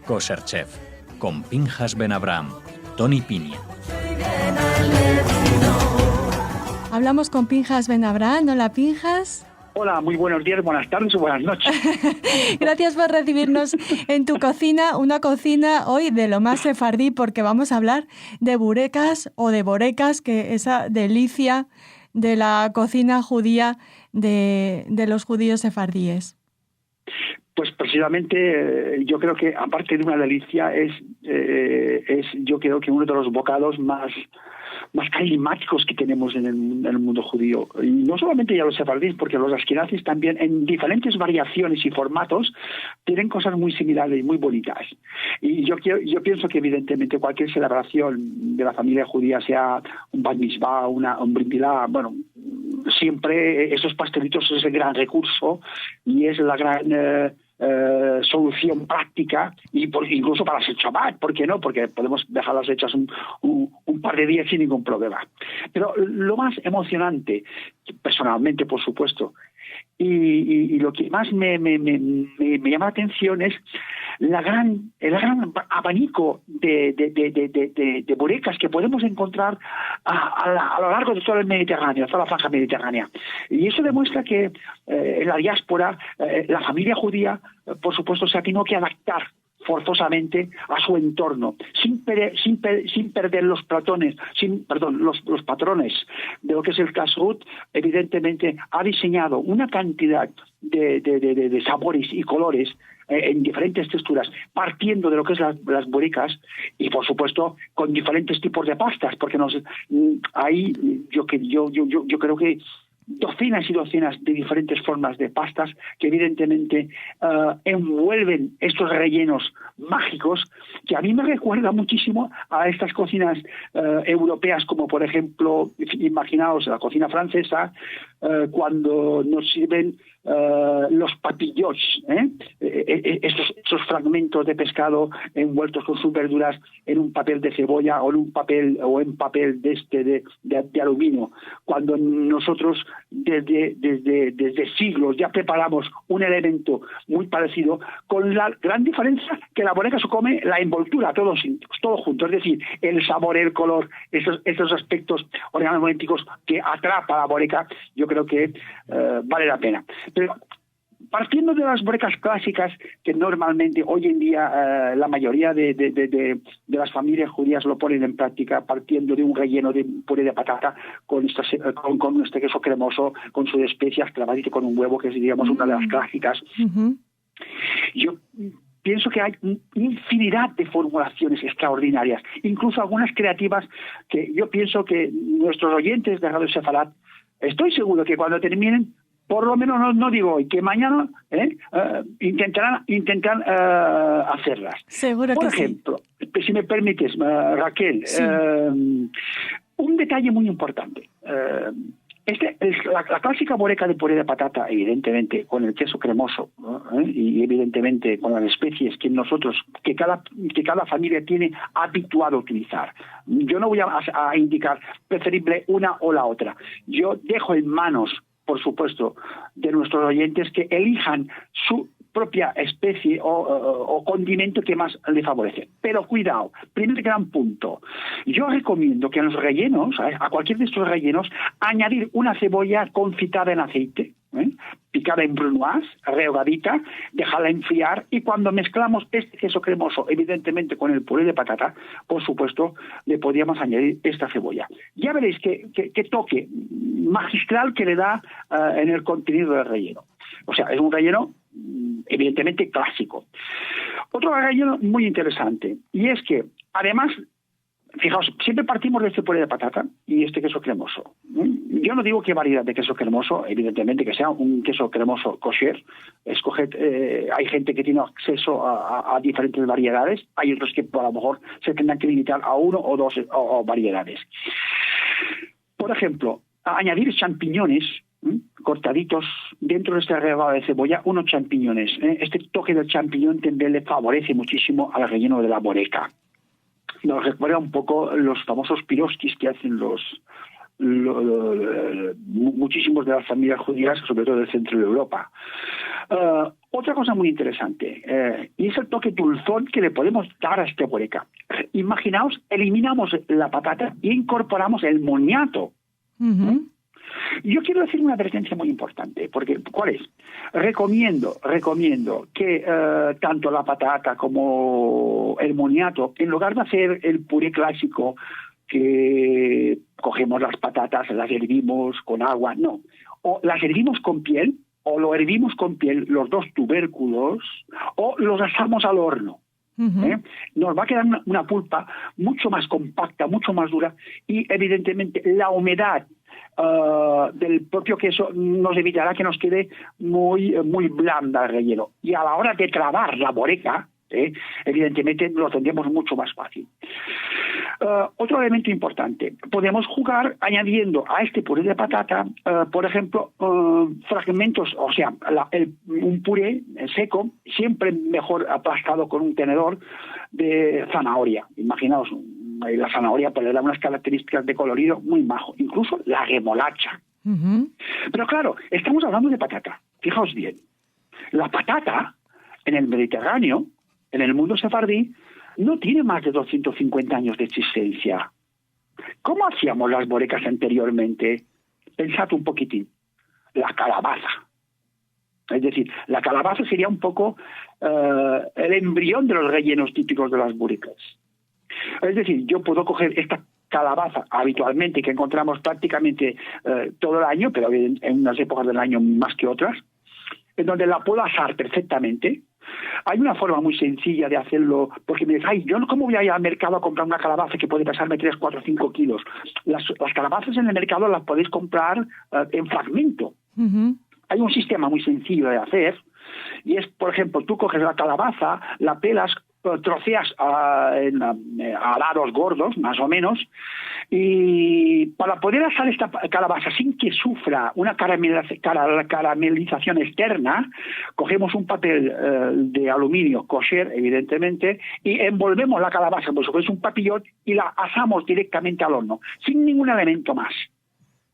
Kosher Chef, con Pinchas Ben Abraham, Tony Piña. Hablamos con Pinchas Ben Abraham. Hola, Pinchas. Hola, muy buenos días, buenas tardes o buenas noches. Gracias por recibirnos en tu cocina, una cocina hoy de lo más sefardí, porque vamos a hablar de burecas o de borecas, que esa delicia de la cocina judía de los judíos sefardíes. Pues precisamente yo creo que aparte de una delicia es yo creo que uno de los bocados más carismáticos que tenemos en el mundo judío. Y no solamente ya los sefardíes, porque los askenazis también en diferentes variaciones y formatos tienen cosas muy similares y muy bonitas. Y yo pienso que evidentemente cualquier celebración de la familia judía, sea un bat mitzvah, un brit milá, bueno, siempre esos pastelitos es el gran recurso y es la gran solución práctica, y incluso para hacer Shabbat, ¿por qué no? Porque podemos dejarlas hechas un par de días sin ningún problema. Pero lo más emocionante, personalmente por supuesto, y lo que más me llama la atención es el gran abanico de burecas que podemos encontrar a lo largo de todo el Mediterráneo, toda la franja mediterránea. Y eso demuestra que en la diáspora la familia judía, por supuesto, se ha tenido que adaptar forzosamente a su entorno, sin perder los patrones de lo que es el kashrut. Evidentemente ha diseñado una cantidad de sabores y colores en diferentes texturas, partiendo de lo que es las burecas, y por supuesto con diferentes tipos de pastas, porque ahí yo creo que docenas y docenas de diferentes formas de pastas que evidentemente envuelven estos rellenos mágicos, que a mí me recuerda muchísimo a estas cocinas europeas, como por ejemplo, imaginaos la cocina francesa, cuando nos sirven los papillots, esos fragmentos de pescado envueltos con sus verduras en un papel de cebolla o en papel de aluminio. Cuando nosotros desde siglos ya preparamos un elemento muy parecido, con la gran diferencia que la boreca se come la envoltura, todo junto, es decir, el sabor, el color, esos aspectos organolépticos que atrapa la boreca, yo creo que vale la pena. Pero partiendo de las borecas clásicas, que normalmente hoy en día la mayoría de las familias judías lo ponen en práctica, partiendo de un relleno de puré de patata con este queso cremoso, con sus especias, clavadito con un huevo, que es, digamos, una de las clásicas. Uh-huh. Yo pienso que hay infinidad de formulaciones extraordinarias, incluso algunas creativas, que yo pienso que nuestros oyentes de Radio Sefarat, estoy seguro que cuando terminen, por lo menos no digo hoy, que mañana intentarán hacerlas. Seguro por que ejemplo, sí. Si me permites, Raquel, sí. Un detalle muy importante. La clásica boreca de puré de patata, evidentemente con el queso cremoso, y evidentemente con las especies que cada familia tiene habituado a utilizar. Yo no voy a indicar preferible una o la otra. Yo dejo en manos, por supuesto, de nuestros oyentes que elijan su propia especie o condimento que más le favorece. Pero cuidado, primer gran punto. Yo recomiendo que en los rellenos, a cualquier de estos rellenos, añadir una cebolla confitada en aceite, picada en brunoise, rehogadita, dejarla enfriar, y cuando mezclamos este queso cremoso, evidentemente con el puré de patata, por supuesto, le podríamos añadir esta cebolla. Ya veréis qué toque magistral que le da en el contenido del relleno. O sea, es un relleno evidentemente clásico. Otro relleno muy interesante, y es que además, fijaos, siempre partimos de este puré de patata y este queso cremoso. Yo no digo qué variedad de queso cremoso, evidentemente que sea un queso cremoso kosher. Hay gente que tiene acceso a diferentes variedades, hay otros que a lo mejor se tendrán que limitar a uno o dos variedades. Por ejemplo, añadir champiñones cortaditos dentro de este regalo de cebolla, unos champiñones. Este toque del champiñón también le favorece muchísimo al relleno de la boreca. Nos recuerda un poco los famosos piroskis que hacen muchísimos de las familias judías, sobre todo del centro de Europa. Otra cosa muy interesante, y es el toque dulzón que le podemos dar a este bureca. Imaginaos, eliminamos la patata e incorporamos el moniato. Ujú. Yo quiero decir una advertencia muy importante, porque ¿cuál es? Recomiendo que tanto la patata como el moniato, en lugar de hacer el puré clásico, que cogemos las patatas, las hervimos con agua, no. O las hervimos con piel, o lo hervimos con piel, los dos tubérculos, o los asamos al horno. Ujú. Nos va a quedar una pulpa mucho más compacta, mucho más dura, y evidentemente la humedad del propio queso nos evitará que nos quede muy blanda el relleno. Y a la hora de trabar la boreca, evidentemente lo tendremos mucho más fácil. Otro elemento importante, podemos jugar añadiendo a este puré de patata, por ejemplo, fragmentos, o sea, un puré seco, siempre mejor aplastado con un tenedor, de zanahoria. Imaginaos, la zanahoria pues, le da unas características de colorido muy majo, incluso la remolacha. Ujú. Pero claro, estamos hablando de patata. Fijaos bien, la patata en el Mediterráneo, en el mundo sefardí, no tiene más de 250 años de existencia. ¿Cómo hacíamos las borecas anteriormente? Pensad un poquitín. La calabaza. Es decir, la calabaza sería un poco el embrión de los rellenos típicos de las borecas. Es decir, yo puedo coger esta calabaza habitualmente, que encontramos prácticamente todo el año, pero en unas épocas del año más que otras, en donde la puedo asar perfectamente. Hay una forma muy sencilla de hacerlo, porque me dices, ay, yo cómo voy a ir al mercado a comprar una calabaza que puede pesarme 3, 4, 5 kilos. Las calabazas en el mercado las podéis comprar en fragmento. Ujú. Hay un sistema muy sencillo de hacer, y es, por ejemplo, tú coges la calabaza, la pelas, troceas a dados gordos, más o menos, y para poder asar esta calabaza sin que sufra una caramelización externa, cogemos un papel de aluminio kosher, evidentemente, y envolvemos la calabaza como si fuese un papillón y la asamos directamente al horno, sin ningún elemento más.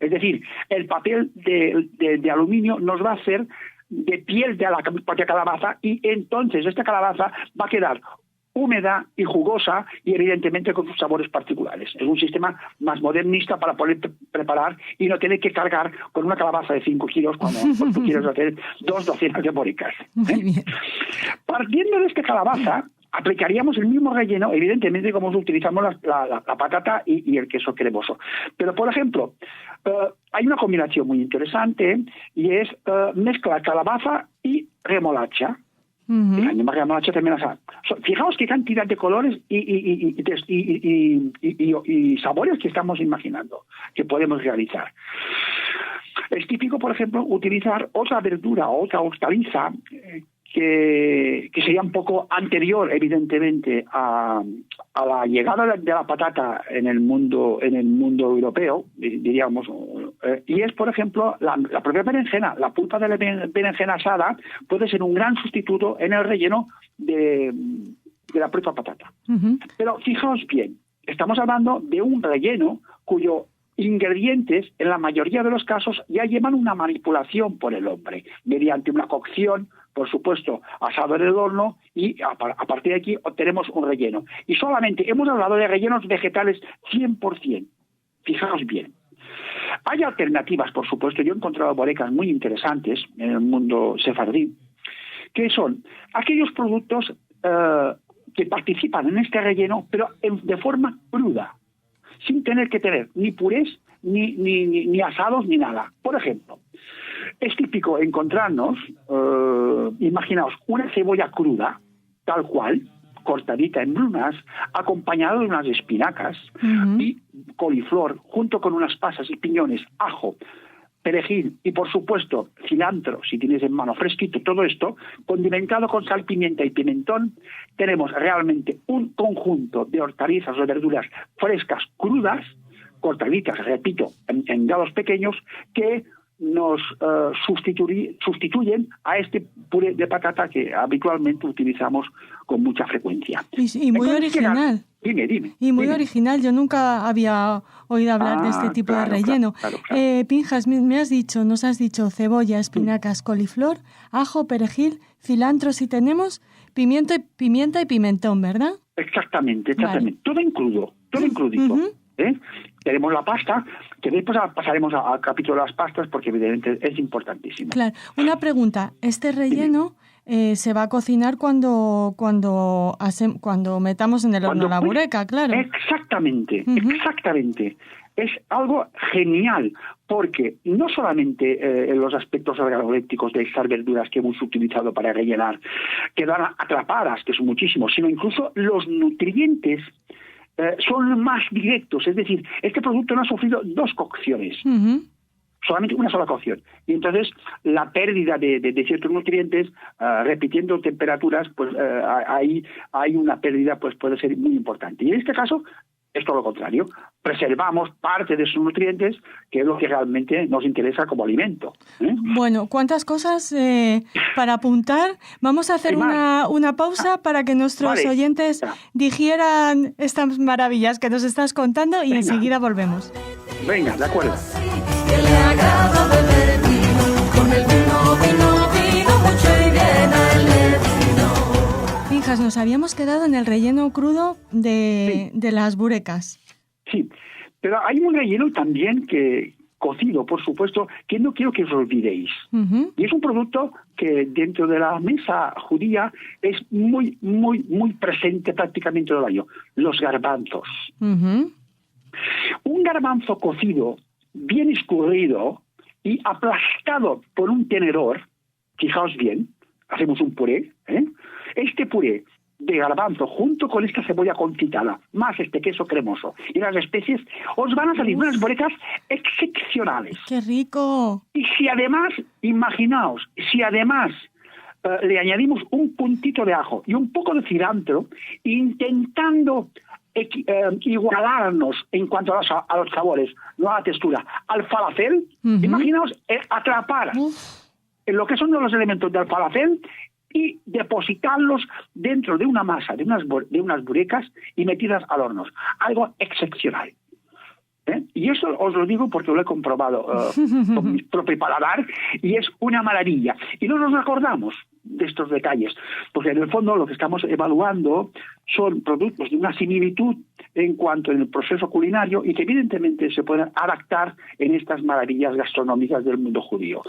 Es decir, el papel de aluminio nos va a hacer de piel de la propia calabaza, y entonces esta calabaza va a quedar húmeda y jugosa y evidentemente con sus sabores particulares. Es un sistema más modernista para poder preparar y no tener que cargar con una calabaza de 5 kilos cuando tú quieres hacer 2 docenas de borecas. Muy bien. Partiendo de esta calabaza, aplicaríamos el mismo relleno, evidentemente como utilizamos la patata y el queso cremoso. Pero, por ejemplo, hay una combinación muy interesante, y es mezclar calabaza y remolacha. Ujú. La misma remolacha también fijaos qué cantidad de colores y sabores que estamos imaginando que podemos realizar. Es típico, por ejemplo, utilizar otra verdura o otra hortaliza que sería un poco anterior, evidentemente, a la llegada de la patata en el mundo europeo, diríamos, y es, por ejemplo, la propia berenjena. La pulpa de la berenjena asada puede ser un gran sustituto en el relleno de la propia patata. Ujú. Pero fijaos bien, estamos hablando de un relleno cuyos ingredientes, en la mayoría de los casos, ya llevan una manipulación por el hombre, mediante una cocción, por supuesto, asado en el horno, y a partir de aquí obtenemos un relleno. Y solamente hemos hablado de rellenos vegetales 100%. Fijaos bien. Hay alternativas, por supuesto. Yo he encontrado borecas muy interesantes en el mundo sefardí, que son aquellos productos que participan en este relleno, pero de forma cruda, sin tener que tener ni purés, ni asados, ni nada. Por ejemplo, es típico encontrarnos, imaginaos, una cebolla cruda, tal cual, cortadita en brunas, acompañada de unas espinacas y coliflor, junto con unas pasas y piñones, ajo, perejil y, por supuesto, cilantro, si tienes en mano fresquito, todo esto, condimentado con sal, pimienta y pimentón. Tenemos realmente un conjunto de hortalizas o verduras frescas, crudas, cortaditas, repito, en dados pequeños, que nos sustituyen a este puré de patata que habitualmente utilizamos con mucha frecuencia. Y muy Entonces, original. Dime. Y muy dime. original, yo nunca había oído hablar de este tipo de relleno. Claro. Pinjas, nos has dicho cebolla, espinacas, coliflor, ajo, perejil, cilantro si tenemos, pimienta y pimentón, ¿verdad? Exactamente. Vale. Todo en crudito. Ujú. Tenemos la pasta, que después pasaremos al capítulo de las pastas, porque evidentemente es importantísimo. Claro. Una pregunta, ¿este relleno se va a cocinar cuando metamos en el horno la bureca, claro? Exactamente. Es algo genial, porque no solamente los aspectos organolépticos de estas verduras que hemos utilizado para rellenar quedan atrapadas, que son muchísimos, sino incluso los nutrientes son más directos. Es decir, este producto no ha sufrido 2 cocciones. Ujú. Solamente una sola cocción. Y entonces la pérdida de ciertos nutrientes, repitiendo temperaturas, pues ahí hay una pérdida, pues puede ser muy importante. Y en este caso es todo lo contrario. Preservamos parte de sus nutrientes, que es lo que realmente nos interesa como alimento. Bueno, ¿cuántas cosas para apuntar? Vamos a hacer una pausa para que nuestros oyentes digieran estas maravillas que nos estás contando y enseguida volvemos. Venga, de acuerdo. Que le agrada beber vino, con el vino mucho y bien al vino. Pinjas, nos habíamos quedado en el relleno crudo de las burecas. Sí, pero hay un relleno también que cocido, por supuesto, que no quiero que os olvidéis. Uh-huh. Y es un producto que dentro de la mesa judía es muy presente prácticamente todo el año. Los garbanzos. Uh-huh. Un garbanzo cocido, bien escurrido y aplastado por un tenedor, fijaos bien, hacemos un puré, Este puré de garbanzo junto con esta cebolla confitada, más este queso cremoso y las especies, os van a salir unas burecas excepcionales. ¡Qué rico! Y si además, imaginaos, le añadimos un puntito de ajo y un poco de cilantro, intentando igualarnos en cuanto a los sabores, no a la textura, al falafel, Uh-huh. imaginaos atrapar en lo que son los elementos del falafel y depositarlos dentro de una masa, de unas burecas y metidas al horno. Algo excepcional. Y eso os lo digo porque lo he comprobado con mi propio paladar y es una maravilla. Y no nos acordamos de estos detalles, porque en el fondo lo que estamos evaluando son productos de una similitud en cuanto en el proceso culinario y que evidentemente se pueden adaptar en estas maravillas gastronómicas del mundo judío.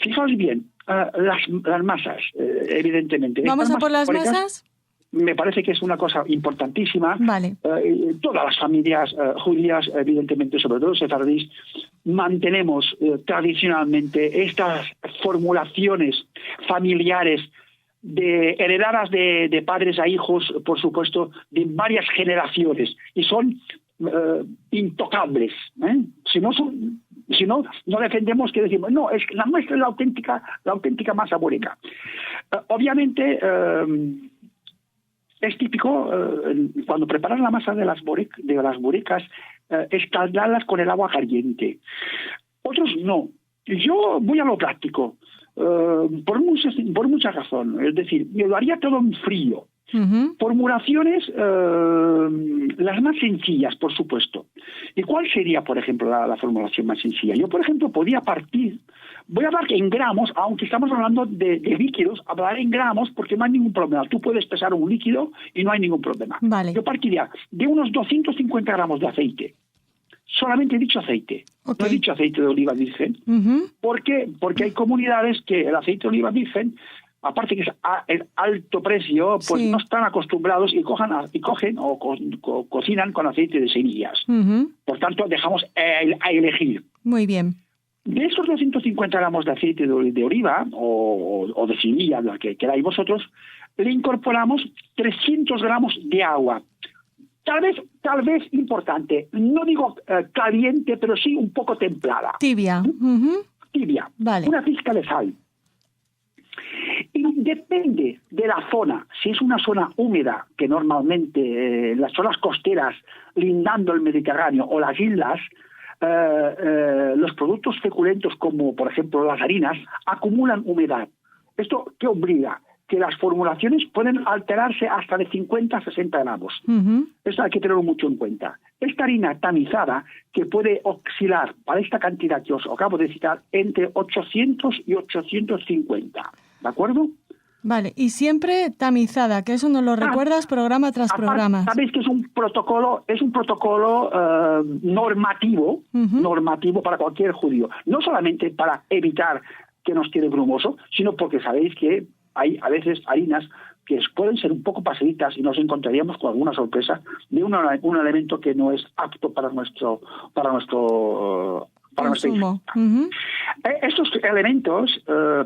Fijaos bien, las masas, evidentemente. ¿Vamos a por las masas? Me parece que es una cosa importantísima. Vale. Todas las familias judías, evidentemente, sobre todo sefardíes, mantenemos tradicionalmente estas formulaciones familiares heredadas de padres a hijos, por supuesto, de varias generaciones, y son intocables. Si no defendemos que decimos, no, es que la nuestra es la auténtica masa bureca. Obviamente, es típico, cuando preparan la masa de las burecas, escaldarlas con el agua caliente. Otros no. Yo voy a lo práctico, por mucha razón. Es decir, yo lo haría todo en frío. Uh-huh. Formulaciones las más sencillas, por supuesto. ¿Y cuál sería, por ejemplo, la formulación más sencilla? Yo, por ejemplo, podría partir. Voy a hablar en gramos, aunque estamos hablando de líquidos, hablar en gramos porque no hay ningún problema. Tú puedes pesar un líquido y no hay ningún problema. Vale. Yo partiría de unos 250 gramos de aceite. Solamente he dicho aceite. Okay. No he dicho aceite de oliva virgen. Uh-huh. ¿Por qué? Porque hay comunidades que el aceite de oliva virgen, aparte que es el alto precio, pues sí, no están acostumbrados y cogen o cocinan con aceite de semillas. Uh-huh. Por tanto, dejamos a elegir. Muy bien. De esos 250 gramos de aceite de oliva o de semilla, la que queráis vosotros, le incorporamos 300 gramos de agua. Tal vez importante, no digo caliente, pero sí un poco templada. Tibia. Uh-huh. Tibia. Vale. Una pizca de sal. Y depende de la zona. Si es una zona húmeda, que normalmente las zonas costeras lindando el Mediterráneo o las islas, los productos feculentos como por ejemplo las harinas acumulan humedad. ¿Esto qué obliga? que las formulaciones pueden alterarse hasta de 50 a 60 grados. Ujú. Eso hay que tenerlo mucho en cuenta. Esta harina tamizada que puede oscilar para esta cantidad que os acabo de citar entre 800 y 850. ¿De acuerdo? Vale, y siempre tamizada, que eso nos lo recuerdas programa tras Aparte, programa. sabéis que es un protocolo normativo, Ujú. normativo para cualquier judío. No solamente para evitar que nos quede brumoso, sino porque sabéis que hay a veces harinas que pueden ser un poco pasaditas y nos encontraríamos con alguna sorpresa de un elemento que no es apto para nuestro Consumo. ingesta. Ujú. Estos elementos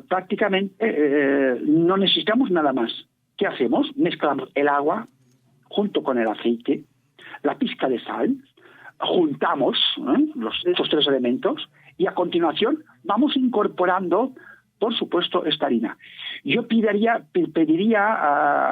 prácticamente no necesitamos nada más. ¿Qué hacemos? Mezclamos el agua junto con el aceite, la pizca de sal, juntamos estos tres elementos y a continuación vamos incorporando, por supuesto, esta harina. Yo pediría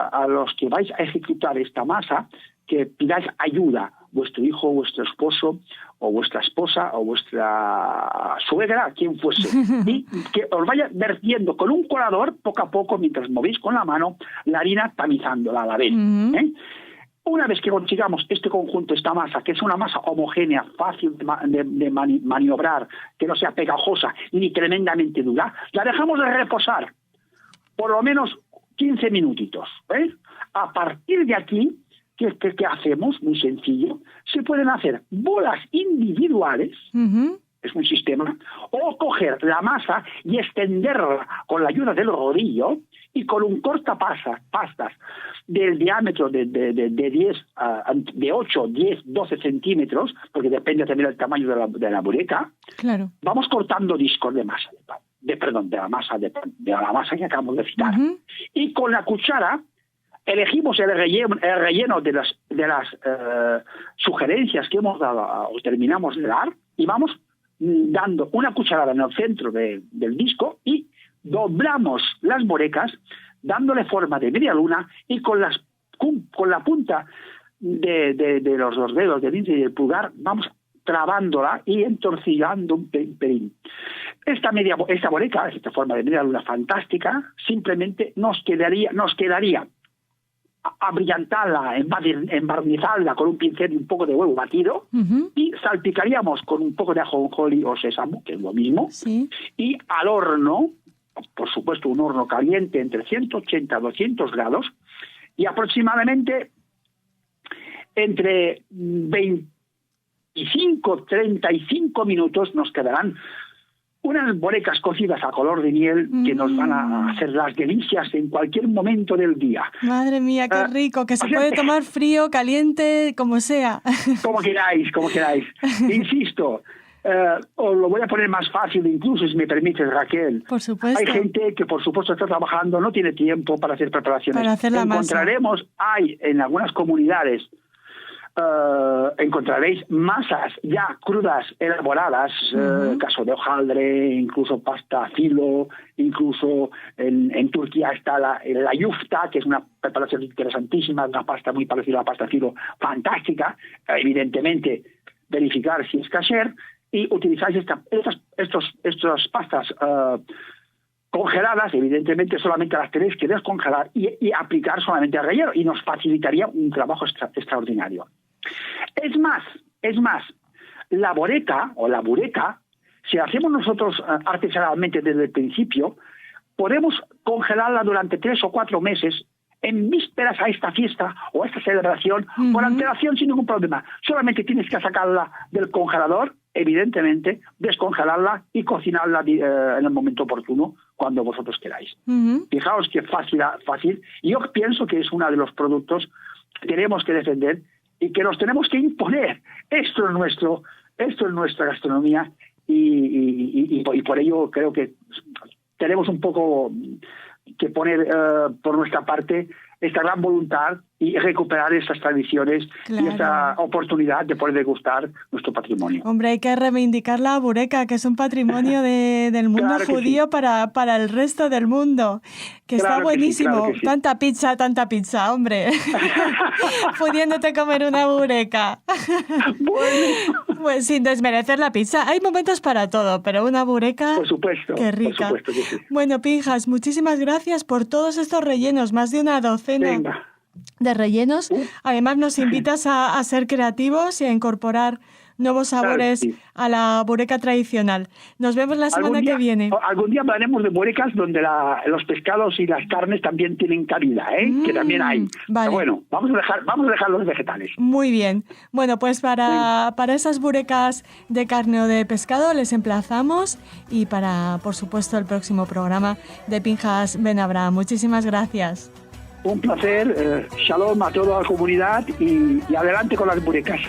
a los que vais a ejecutar esta masa que pidáis ayuda, vuestro hijo, vuestro esposo, o vuestra esposa, o vuestra suegra, quien fuese, y que os vaya vertiendo con un colador, poco a poco, mientras movéis con la mano, la harina tamizándola a la vez. Ujú. Una vez que consigamos este conjunto, esta masa, que es una masa homogénea, fácil de maniobrar, que no sea pegajosa ni tremendamente dura, la dejamos de reposar por lo menos 15 minutitos. A partir de aquí, ¿qué hacemos? Muy sencillo. Se pueden hacer bolas individuales, Ujú. es un sistema, o coger la masa y extenderla con la ayuda del rodillo y con un cortapastas del diámetro de 8, 10, 12 centímetros, porque depende también del tamaño de la bureca, Claro. vamos cortando discos de masa de pan, de la masa que acabamos de citar. Ujú. Y con la cuchara elegimos el relleno de las sugerencias que hemos dado o terminamos de dar y vamos dando una cucharada en el centro del disco y doblamos las borecas dándole forma de media luna y con la punta de los dos dedos del índice y del pulgar vamos trabándola y entorcillando un pelín. Esta boreca, esta forma de media luna fantástica, simplemente nos quedaría abrillantarla, embarnizarla con un pincel y un poco de huevo batido, Ujú. y salpicaríamos con un poco de ajonjolí o sésamo, que es lo mismo, Sí. y al horno, por supuesto un horno caliente entre 180 a 200 grados, y aproximadamente entre 25 35 minutos nos quedarán unas borecas cocidas a color de miel que nos van a hacer las delicias en cualquier momento del día. Madre mía, qué rico, que se o sea, puede tomar frío, caliente, como sea. Como queráis. Insisto, os lo voy a poner más fácil incluso, si me permites, Raquel. Por supuesto. Hay gente que, por supuesto, está trabajando, no tiene tiempo para hacer preparaciones. Para hacer la masa. Hay en algunas comunidades, encontraréis masas ya crudas, elaboradas, caso de hojaldre, incluso pasta filo, incluso en Turquía está la yufta, que es una preparación interesantísima, una pasta muy parecida a la pasta filo, fantástica, evidentemente verificar si es kasher, y utilizáis estas pastas congeladas, evidentemente solamente las tenéis que descongelar y aplicar solamente al relleno, y nos facilitaría un trabajo extraordinario. Es más, la boreca o la bureca, si la hacemos nosotros artesanalmente desde el principio, podemos congelarla durante 3 o 4 meses en vísperas a esta fiesta o a esta celebración, con antelación sin ningún problema. Solamente tienes que sacarla del congelador, evidentemente, descongelarla y cocinarla en el momento oportuno, cuando vosotros queráis. Fijaos que fácil. Y yo pienso que es uno de los productos que tenemos que defender y que nos tenemos que imponer. Esto es nuestra gastronomía y por ello creo que tenemos un poco que poner por nuestra parte esta gran voluntad y recuperar estas tradiciones Claro. y esta oportunidad de poder degustar nuestro patrimonio. Hombre, hay que reivindicar la bureka, que es un patrimonio del mundo Claro que judío sí. para el resto del mundo. Que está Claro que sí, buenísimo. claro que sí. Tanta pizza, hombre. Pudiéndote comer una bureka. Bueno, Pues sin desmerecer la pizza. Hay momentos para todo, pero una bureka... por supuesto. Qué rica. Por supuesto que sí. Bueno, Pinjas, muchísimas gracias por todos estos rellenos, más de una docena Venga. de rellenos. Uh. Además, nos invitas a ser creativos y a incorporar nuevos sabores Claro que sí. a la bureca tradicional. Nos vemos la semana que viene. Algún día hablaremos de burecas donde los pescados y las carnes también tienen cabida, que también hay. vale. Pero bueno, vamos a dejar los vegetales. Muy bien. Bueno, pues para esas burecas de carne o de pescado les emplazamos y para, por supuesto, el próximo programa de Pinjas Ben Abraham. Muchísimas gracias. Un placer, shalom a toda la comunidad y adelante con las burecas.